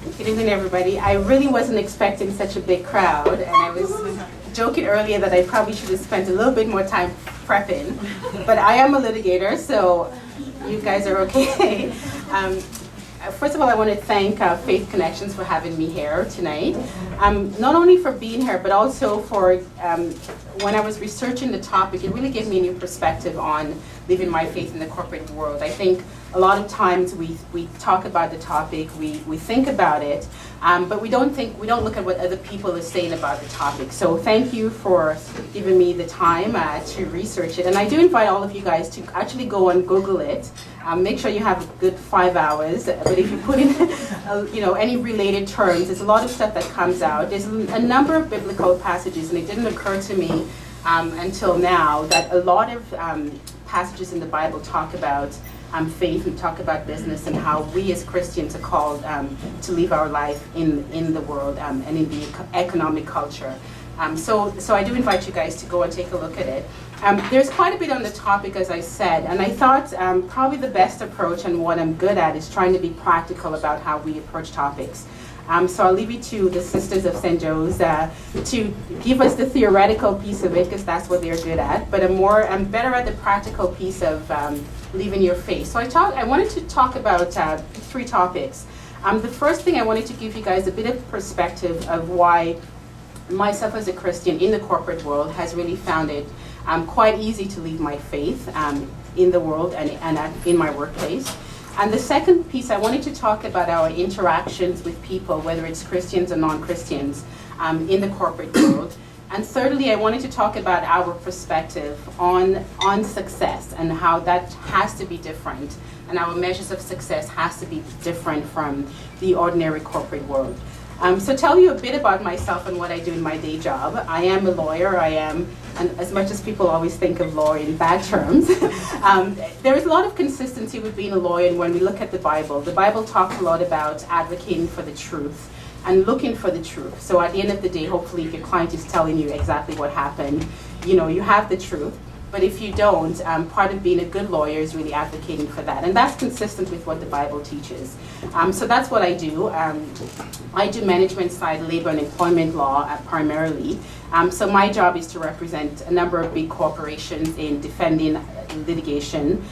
Good evening, everybody. I really wasn't expecting such a big crowd, and I was joking earlier that I probably should have spent a little bit more time prepping, but I am a litigator, so you guys are okay. First of all, I want to thank Faith Connections for having me here tonight. Not only for being here, but also for when I was researching the topic, it really gave me a new perspective on living my faith in the corporate world. I think a lot of times we talk about the topic, we think about it, but we don't look at what other people are saying about the topic. So thank you for giving me the time to research it. And I do invite all of you guys to actually go and Google it. Make sure you have a good 5 hours. But if you put in any related terms, there's a lot of stuff that comes out. There's a number of biblical passages, and it didn't occur to me until now that a lot of passages in the Bible talk about faith, and talk about business, and how we as Christians are called to live our life in the world and in the economic culture. So I do invite you guys to go and take a look at it. There's quite a bit on the topic, as I said, and I thought probably the best approach and what I'm good at is trying to be practical about how we approach topics. So I'll leave it to the Sisters of St. Joe's to give us the theoretical piece of it, because that's what they're good at, but I'm better at the practical piece of living your faith. So I wanted to talk about 3 topics. The first thing I wanted to give you guys a bit of perspective of why myself as a Christian in the corporate world has really found it quite easy to live my faith in the world and in my workplace. And the second piece, I wanted to talk about our interactions with people, whether it's Christians or non-Christians, in the corporate world. And thirdly, I wanted to talk about our perspective on success and how that has to be different, and our measures of success has to be different from the ordinary corporate world. So tell you a bit about myself and what I do in my day job. I am a lawyer. And as much as people always think of law in bad terms, there is a lot of consistency with being a lawyer. And when we look at the Bible talks a lot about advocating for the truth and looking for the truth. So at the end of the day, hopefully, if your client is telling you exactly what happened, you have the truth. But if you don't, part of being a good lawyer is really advocating for that. And that's consistent with what the Bible teaches. So that's what I do. I do management side labor and employment law primarily. So my job is to represent a number of big corporations in defending litigation,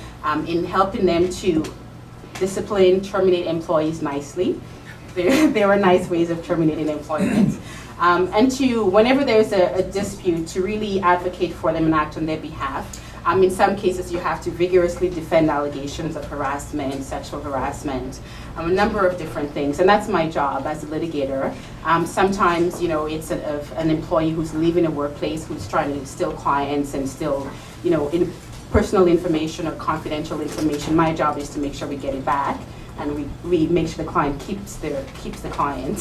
in helping them to discipline, terminate employees nicely. There are nice ways of terminating employment. And to, whenever there's a dispute, to really advocate for them and act on their behalf. In some cases, you have to vigorously defend allegations of harassment, sexual harassment, a number of different things. And that's my job as a litigator. Sometimes, it's an employee who's leaving a workplace, who's trying to steal clients and steal, personal information or confidential information. My job is to make sure we get it back, and we make sure the client keeps the client.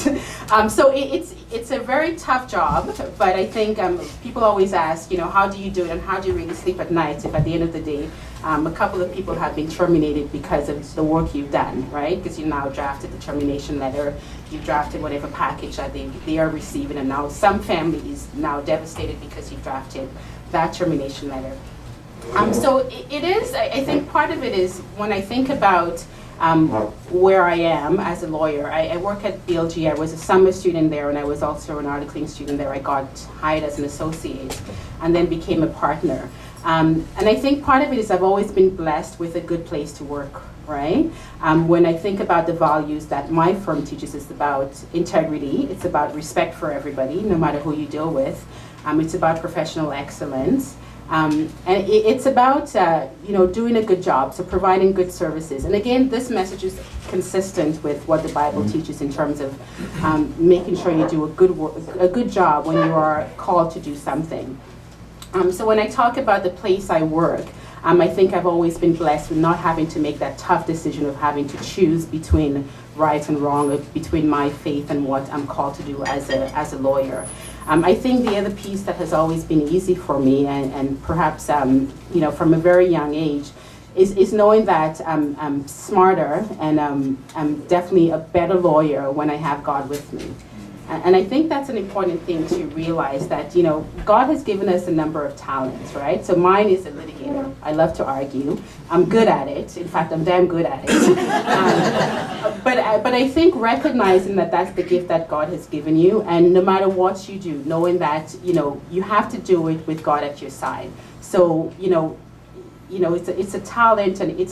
So it's a very tough job, but I think people always ask, how do you do it and how do you really sleep at night if at the end of the day a couple of people have been terminated because of the work you've done, right? Because you now drafted the termination letter, you've drafted whatever package that they are receiving, and now some families now devastated because you've drafted that termination letter. So it is, I think part of it is when I think about where I am as a lawyer. I work at Theology. I was a summer student there, and I was also an articling student there. I got hired as an associate and then became a partner. And I think part of it is I've always been blessed with a good place to work, right? When I think about the values that my firm teaches, it's about integrity. It's about respect for everybody, no matter who you deal with. It's about professional excellence. And it's about doing a good job, so providing good services. And again, this message is consistent with what the Bible teaches in terms of making sure you do a good job when you are called to do something. So when I talk about the place I work, I think I've always been blessed with not having to make that tough decision of having to choose between right and wrong, or between my faith and what I'm called to do as a lawyer. I think the other piece that has always been easy for me, and perhaps from a very young age, is knowing that I'm smarter and I'm definitely a better lawyer when I have God with me. And I think that's an important thing to realize, that, God has given us a number of talents, right? So mine is a litigator. I love to argue. I'm good at it. In fact, I'm damn good at it. But I think recognizing that that's the gift that God has given you, and no matter what you do, knowing that, you have to do it with God at your side. So, it's a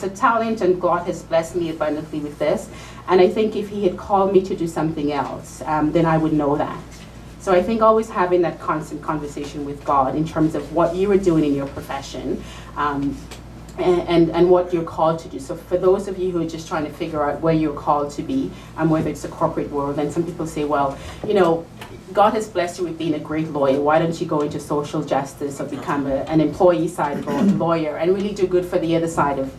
talent, and God has blessed me abundantly with this. And I think if He had called me to do something else, then I would know that. So I think always having that constant conversation with God in terms of what you are doing in your profession, and what you're called to do. So for those of you who are just trying to figure out where you're called to be, and whether it's the corporate world, and some people say, well, God has blessed you with being a great lawyer. Why don't you go into social justice or become an employee side lawyer and really do good for the other side of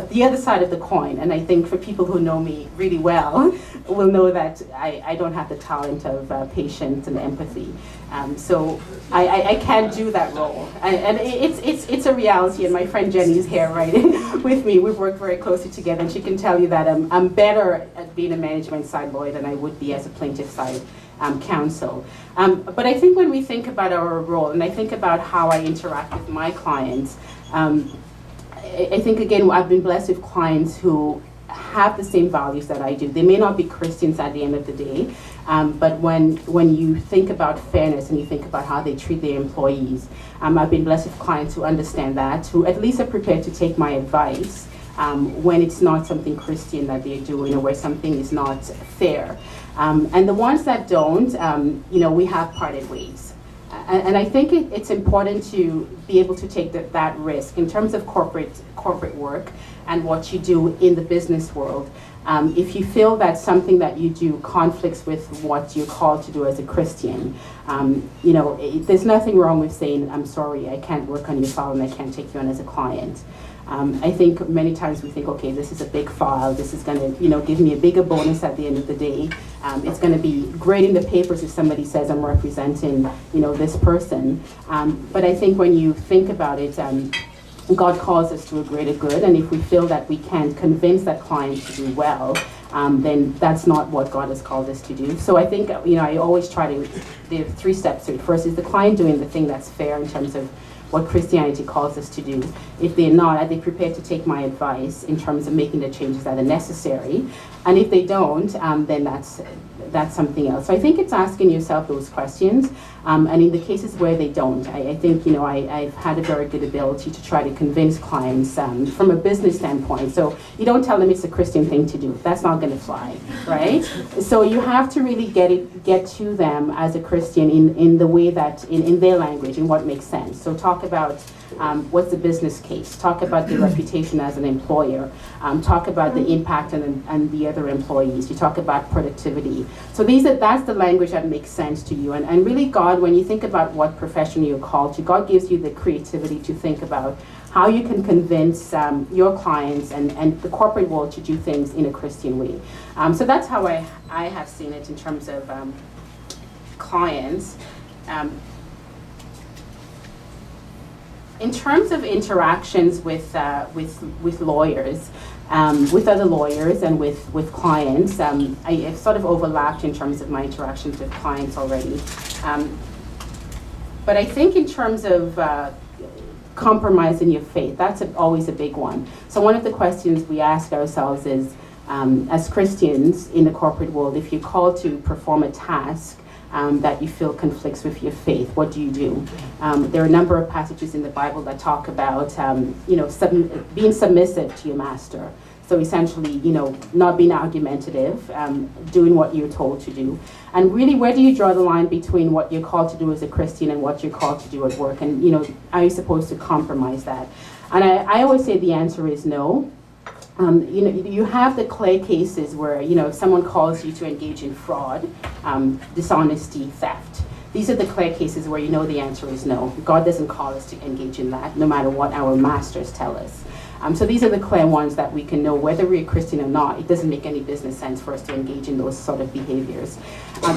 the other side of the coin? And I think for people who know me really well will know that I don't have the talent of patience and empathy. So I can't do that role. And it's a reality, and my friend Jenny's here right with me. We've worked very closely together, and she can tell you that I'm better at being a management side lawyer than I would be as a plaintiff side counsel. But I think when we think about our role, and I think about how I interact with my clients, I think, again, I've been blessed with clients who have the same values that I do. They may not be Christians at the end of the day, but when you think about fairness and you think about how they treat their employees, I've been blessed with clients who understand that, who at least are prepared to take my advice when it's not something Christian that they're doing, or where something is not fair. And the ones that don't, we have parted ways. And I think it's important to be able to take that risk in terms of corporate work and what you do in the business world. If you feel that something that you do conflicts with what you're called to do as a Christian, there's nothing wrong with saying, I'm sorry, I can't work on your file and I can't take you on as a client. I think many times we think, okay, this is a big file, this is going to, give me a bigger bonus at the end of the day. It's going to be great in the papers if somebody says I'm representing, this person. But I think when you think about it, God calls us to a greater good, and if we feel that we can't convince that client to do well, then that's not what God has called us to do. So I think, I always try to, there are 3 steps to it. First is the client doing the thing that's fair in terms of what Christianity calls us to do. If they're not, are they prepared to take my advice in terms of making the changes that are necessary? And if they don't, then that's something else. So I think it's asking yourself those questions. And in the cases where they don't, I think, I've had a very good ability to try to convince clients from a business standpoint. So you don't tell them it's a Christian thing to do. That's not going to fly, right? So you have to really get to them as a Christian in the way that, in their language, in what makes sense. So talk about what's the business case, talk about the reputation as an employer, talk about the impact and the other employees, you talk about productivity. So that's the language that makes sense to you. And really God, when you think about what profession you're called to, God gives you the creativity to think about how you can convince your clients and the corporate world to do things in a Christian way. So that's how I have seen it in terms of clients. In terms of interactions with lawyers, with other lawyers and with clients, I've sort of overlapped in terms of my interactions with clients already. But I think in terms of compromising your faith, that's always a big one. So one of the questions we ask ourselves is, as Christians in the corporate world, if you're called to perform a task that you feel conflicts with your faith, what do you do? There are a number of passages in the Bible that talk about, being submissive to your master. So essentially, not being argumentative, doing what you're told to do. And really, where do you draw the line between what you're called to do as a Christian and what you're called to do at work? And, are you supposed to compromise that? And I always say the answer is no. You have the clear cases where, if someone calls you to engage in fraud, dishonesty, theft. These are the clear cases where the answer is no. God doesn't call us to engage in that, no matter what our masters tell us. So these are the clear ones that we can know whether we're Christian or not. It doesn't make any business sense for us to engage in those sort of behaviors.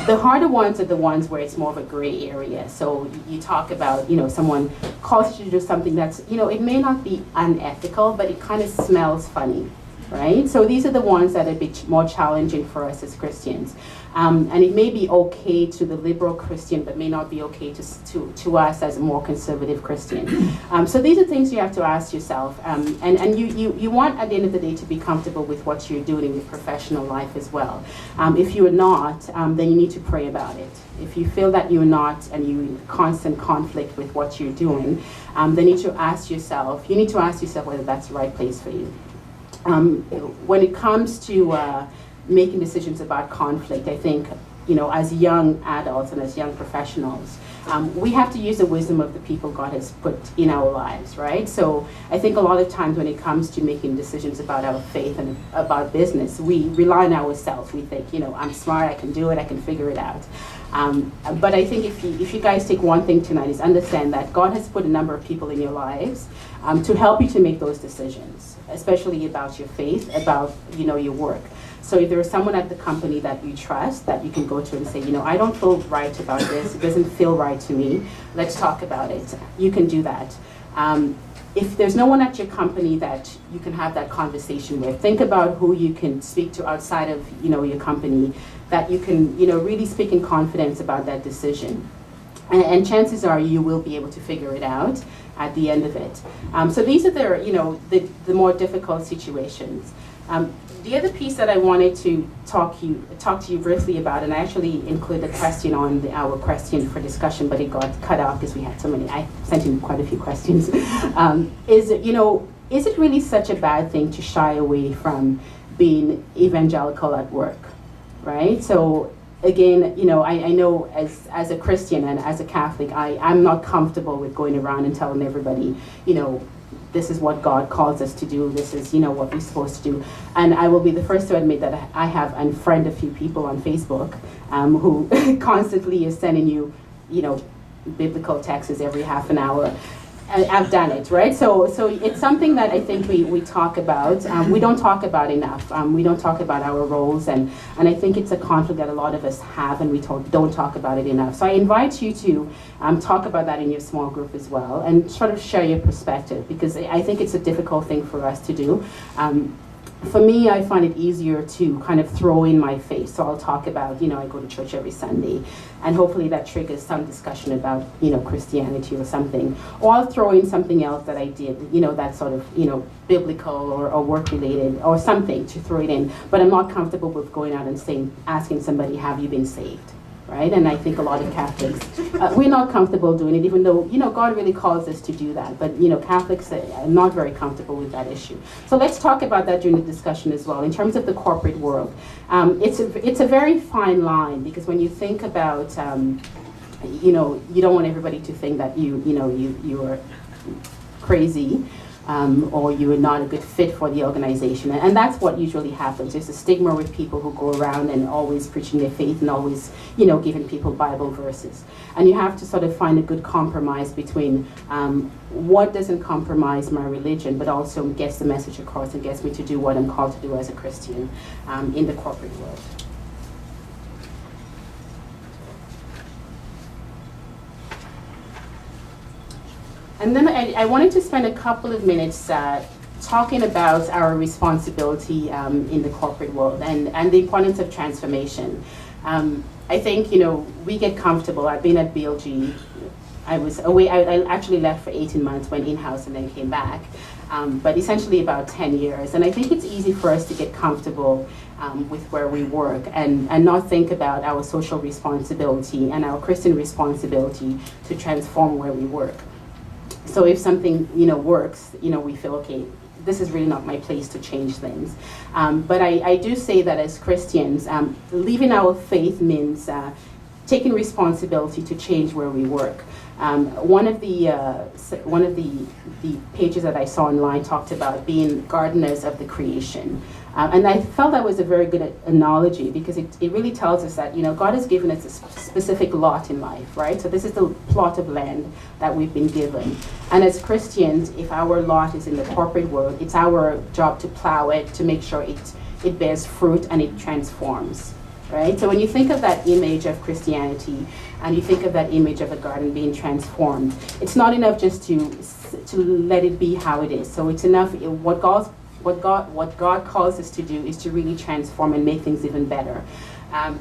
The harder ones are the ones where it's more of a gray area. So you talk about, someone calls you to do something that's, it may not be unethical, but it kind of smells funny. right? So these are the ones that are a bit more challenging for us as Christians. And it may be okay to the liberal Christian, but may not be okay to us as a more conservative Christian. So these are things you have to ask yourself. And you want, at the end of the day, to be comfortable with what you're doing in your professional life as well. If you're not, then you need to pray about it. If you feel that you're not and you're in constant conflict with what you're doing, then you need to ask yourself whether that's the right place for you. When it comes to making decisions about conflict, I think, as young adults and as young professionals, we have to use the wisdom of the people God has put in our lives, right? So I think a lot of times when it comes to making decisions about our faith and about business, we rely on ourselves. We think, I'm smart, I can do it, I can figure it out. But I think if you guys take one thing tonight is understand that God has put a number of people in your lives to help you to make those decisions, especially about your faith, about your work. So if there is someone at the company that you trust, that you can go to and say, I don't feel right about this, it doesn't feel right to me, let's talk about it. You can do that. If there's no one at your company that you can have that conversation with, think about who you can speak to outside of your company, that you can really speak in confidence about that decision. And chances are you will be able to figure it out at the end of it. So these are the more difficult situations. The other piece that I wanted to talk to you briefly about, and I actually included a question on our question for discussion, but it got cut off because we had so many. I sent in quite a few questions. Is it really such a bad thing to shy away from being evangelical at work, right? So again, I know as a Christian and as a Catholic, I'm not comfortable with going around and telling everybody, this is what God calls us to do. This is, what we're supposed to do. And I will be the first to admit that I have unfriended a few people on Facebook who constantly is sending you, biblical texts every half an hour. I've done it, right? So it's something that I think we talk about. We don't talk about enough. We don't talk about our roles, and I think it's a conflict that a lot of us have, and we don't talk about it enough. So I invite you to talk about that in your small group as well, and sort of share your perspective, because I think it's a difficult thing for us to do. For me, I find it easier to kind of throw in my face. So I'll talk about, I go to church every Sunday, and hopefully that triggers some discussion about, Christianity or something. Or I'll throw in something else that I did, that sort of, biblical or work-related or something to throw it in. But I'm not comfortable with going out and asking somebody, have you been saved? Right? And I think a lot of Catholics, we're not comfortable doing it, even though, God really calls us to do that. But, Catholics are not very comfortable with that issue. So let's talk about that during the discussion as well. In terms of the corporate world, it's a very fine line, because when you think about, you don't want everybody to think that you are crazy. Or you are not a good fit for the organization. And that's what usually happens. There's a stigma with people who go around and always preaching their faith and always, giving people Bible verses. And you have to sort of find a good compromise between what doesn't compromise my religion, but also gets the message across and gets me to do what I'm called to do as a Christian in the corporate world. And then I wanted to spend a couple of minutes talking about our responsibility in the corporate world and the importance of transformation. I think, we get comfortable. I've been at BLG. I was away. I actually left for 18 months, went in-house, and then came back. But essentially about 10 years. And I think it's easy for us to get comfortable with where we work and not think about our social responsibility and our Christian responsibility to transform where we work. So if something, works, we feel, okay, this is really not my place to change things. But I do say that as Christians, leaving our faith means taking responsibility to change where we work. One of the pages that I saw online talked about being gardeners of the creation. And I felt that was a very good analogy, because it really tells us that, God has given us a specific lot in life, right? So this is the plot of land that we've been given. And as Christians, if our lot is in the corporate world, it's our job to plow it, to make sure it bears fruit and it transforms, right? So when you think of that image of Christianity, and you think of that image of a garden being transformed, it's not enough just to let it be how it is. So it's enough, what what God calls us to do is to really transform and make things even better.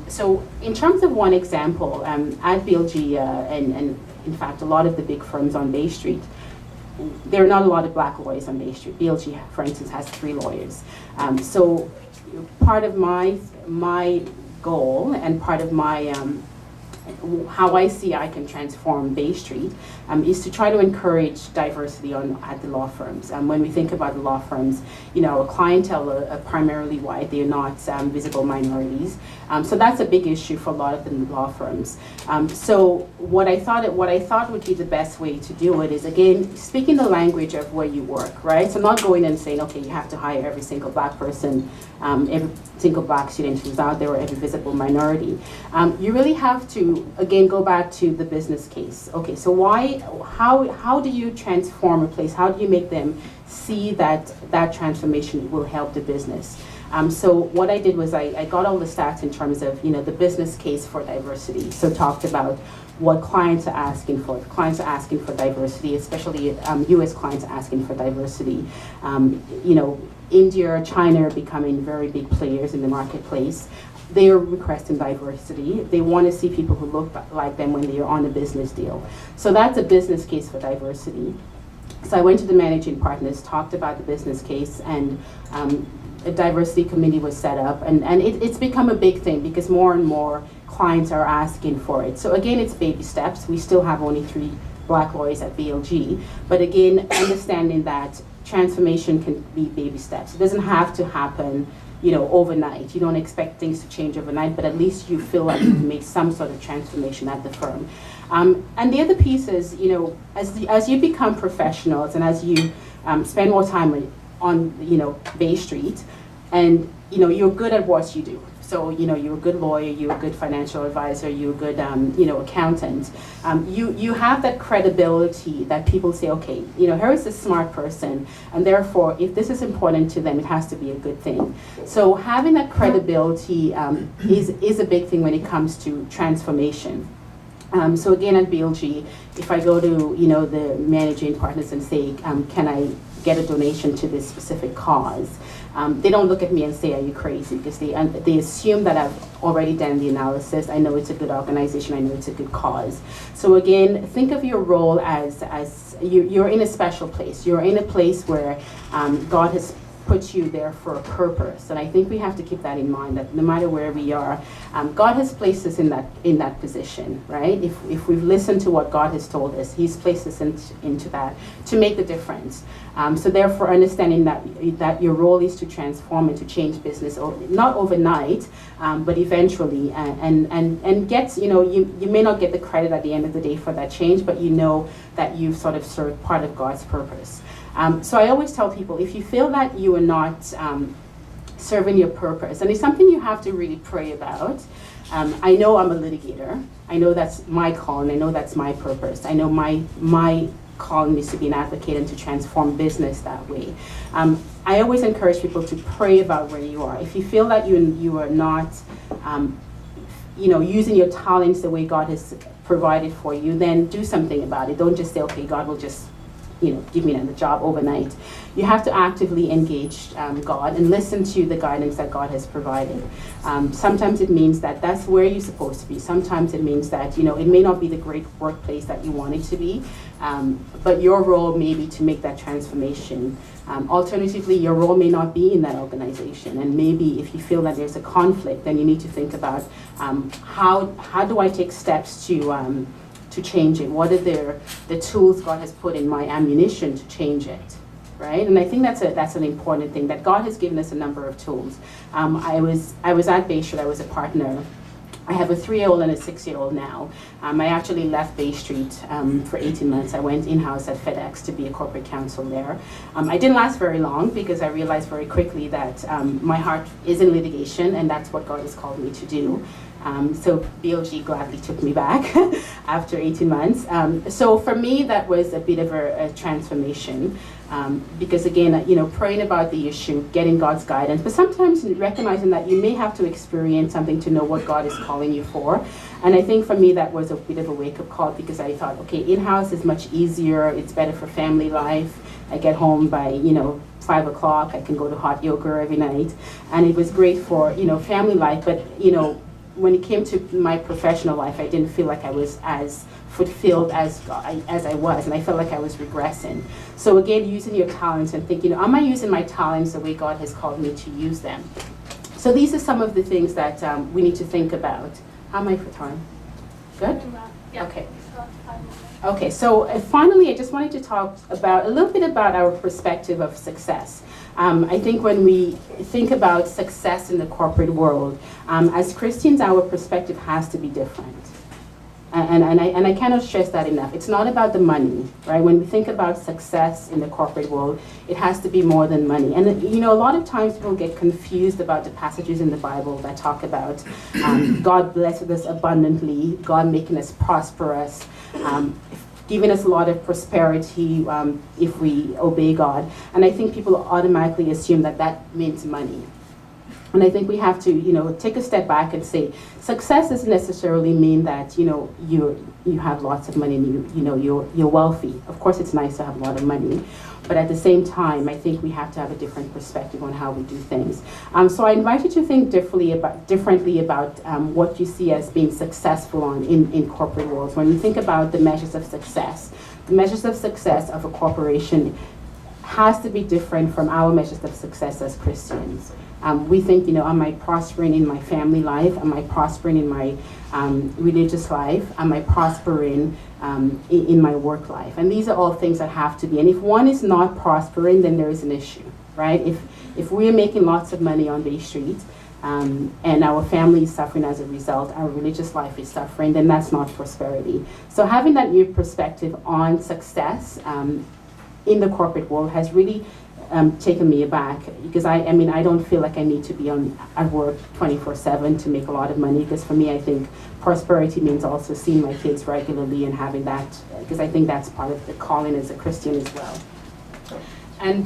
So in terms of one example, at BLG and in fact a lot of the big firms on Bay Street, there are not a lot of black lawyers on Bay Street. BLG, for instance, has 3 lawyers. So part of my goal and part of my how I see I can transform Bay Street is to try to encourage diversity at the law firms. When we think about the law firms, our clientele are primarily white. They are not visible minorities. So that's a big issue for a lot of the law firms. So what I thought would be the best way to do it is, again, speaking the language of where you work, right? So not going and saying, okay, you have to hire every single black person, every single black student who's out there, or every visible minority. You really have to, again, go back to the business case. Okay, so how do you transform a place? How do you make them see that transformation will help the business? So what I did was I got all the stats in terms of the business case for diversity. So talked about what clients are asking for. Clients are asking for diversity, especially U.S. clients are asking for diversity. India, China are becoming very big players in the marketplace. They are requesting diversity. They want to see people who look like them when they are on a business deal. So that's a business case for diversity. So I went to the managing partners, talked about the business case, and a diversity committee was set up. And it's become a big thing because more and more clients are asking for it. So again, it's baby steps. We still have only 3 black lawyers at BLG. But again, understanding that transformation can be baby steps. It doesn't have to happen overnight. You don't expect things to change overnight, but at least you feel like you've made some sort of transformation at the firm. And the other piece is, as you become professionals and as you spend more time on Bay Street, and you're good at what you do. So you're a good lawyer, you're a good financial advisor, you're a good accountant. You have that credibility that people say, okay, here is a smart person, and therefore, if this is important to them, it has to be a good thing. So having that credibility is a big thing when it comes to transformation. So again, at BLG, if I go to the managing partners and say, can I get a donation to this specific cause, they don't look at me and say, are you crazy? Because they assume that I've already done the analysis. I know it's a good organization. I know it's a good cause. So again, think of your role as you're in a special place. You're in a place where God has put you there for a purpose. And I think we have to keep that in mind, that no matter where we are, God has placed us in that position, right? If we've listened to what God has told us, He's placed us into that to make the difference. So therefore, understanding that your role is to transform and to change business, not overnight, but eventually, and get, you may not get the credit at the end of the day for that change, but you know that you've sort of served part of God's purpose. So I always tell people, if you feel that you are not serving your purpose, and it's something you have to really pray about. I know I'm a litigator. I know that's my call, and I know that's my purpose. I know my calling is to be an advocate and to transform business that way. I always encourage people to pray about where you are. If you feel that you are not, using your talents the way God has provided for you, then do something about it. Don't just say, okay, God will just give me another job overnight. You have to actively engage God and listen to the guidance that God has provided. Sometimes it means that that's where you're supposed to be. Sometimes it means that, it may not be the great workplace that you want it to be, but your role may be to make that transformation. Alternatively, your role may not be in that organization, and maybe if you feel that there's a conflict, then you need to think about how do I take steps to change it? What are the tools God has put in my ammunition to change it, right? And I think that's an important thing, that God has given us a number of tools. I was at Bay Street. I was a partner. I have a 3-year-old and a 6-year-old now. I actually left Bay Street for 18 months. I went in-house at FedEx to be a corporate counsel there. I didn't last very long because I realized very quickly that my heart is in litigation, and that's what God has called me to do. So BLG gladly took me back after 18 months. So for me, that was a bit of a transformation. Because again, praying about the issue, getting God's guidance, but sometimes recognizing that you may have to experience something to know what God is calling you for. And I think for me that was a bit of a wake-up call, because I thought, okay, in-house is much easier, it's better for family life. I get home by 5 o'clock, I can go to hot yoga every night, and it was great for family life. But when it came to my professional life, I didn't feel like I was as fulfilled as I was, and I felt like I was regressing. So again, using your talents and thinking, am I using my talents the way God has called me to use them? So these are some of the things that we need to think about. How am I for time? Good? Yeah. Okay. Okay, so finally, I just wanted to talk about a little bit about our perspective of success. I think when we think about success in the corporate world, as Christians, our perspective has to be different. And I cannot stress that enough. It's not about the money, right? When we think about success in the corporate world, it has to be more than money. And a lot of times people get confused about the passages in the Bible that talk about God blessing us abundantly, God making us prosperous, giving us a lot of prosperity if we obey God. And I think people automatically assume that that means money. And I think we have to, take a step back and say, success doesn't necessarily mean that, you have lots of money and you're wealthy. Of course, it's nice to have a lot of money, but at the same time, I think we have to have a different perspective on how we do things. So I invite you to think differently about what you see as being successful in corporate worlds. When you think about the measures of success of a corporation has to be different from our measures of success as Christians. We think, am I prospering in my family life? Am I prospering in my religious life? Am I prospering in my work life? And these are all things that have to be. And if one is not prospering, then there is an issue, right? If we are making lots of money on Bay Street and our family is suffering as a result, our religious life is suffering, then that's not prosperity. So having that new perspective on success in the corporate world has really taken me aback, because I don't feel like I need to be at work 24/7 to make a lot of money, because for me I think prosperity means also seeing my kids regularly and having that, because I think that's part of the calling as a Christian as well. And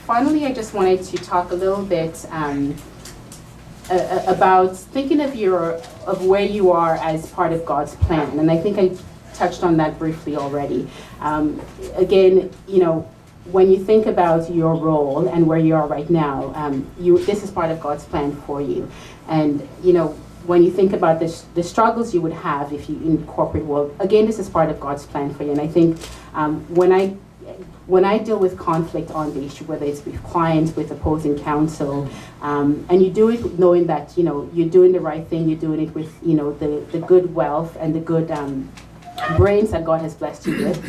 finally, I just wanted to talk a little bit about thinking of where you are as part of God's plan, and I think I touched on that briefly already. Again, when you think about your role and where you are right now, this is part of God's plan for you. And when you think about the struggles you would have if you in the corporate world, again, this is part of God's plan for you. And I think when I deal with conflict on the issue, whether it's with clients, with opposing counsel, and you do it knowing that you're doing the right thing, you're doing it with the good wealth and the good brains that God has blessed you with,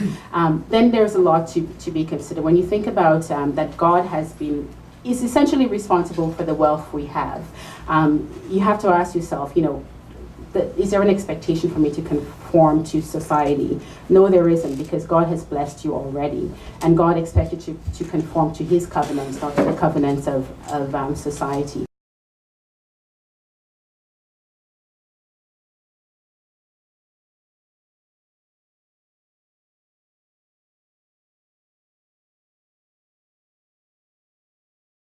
then there's a lot to be considered. When you think about that God is essentially responsible for the wealth we have, you have to ask yourself, is there an expectation for me to conform to society? No, there isn't, because God has blessed you already, and God expected you to conform to His covenants, not to the covenants of society.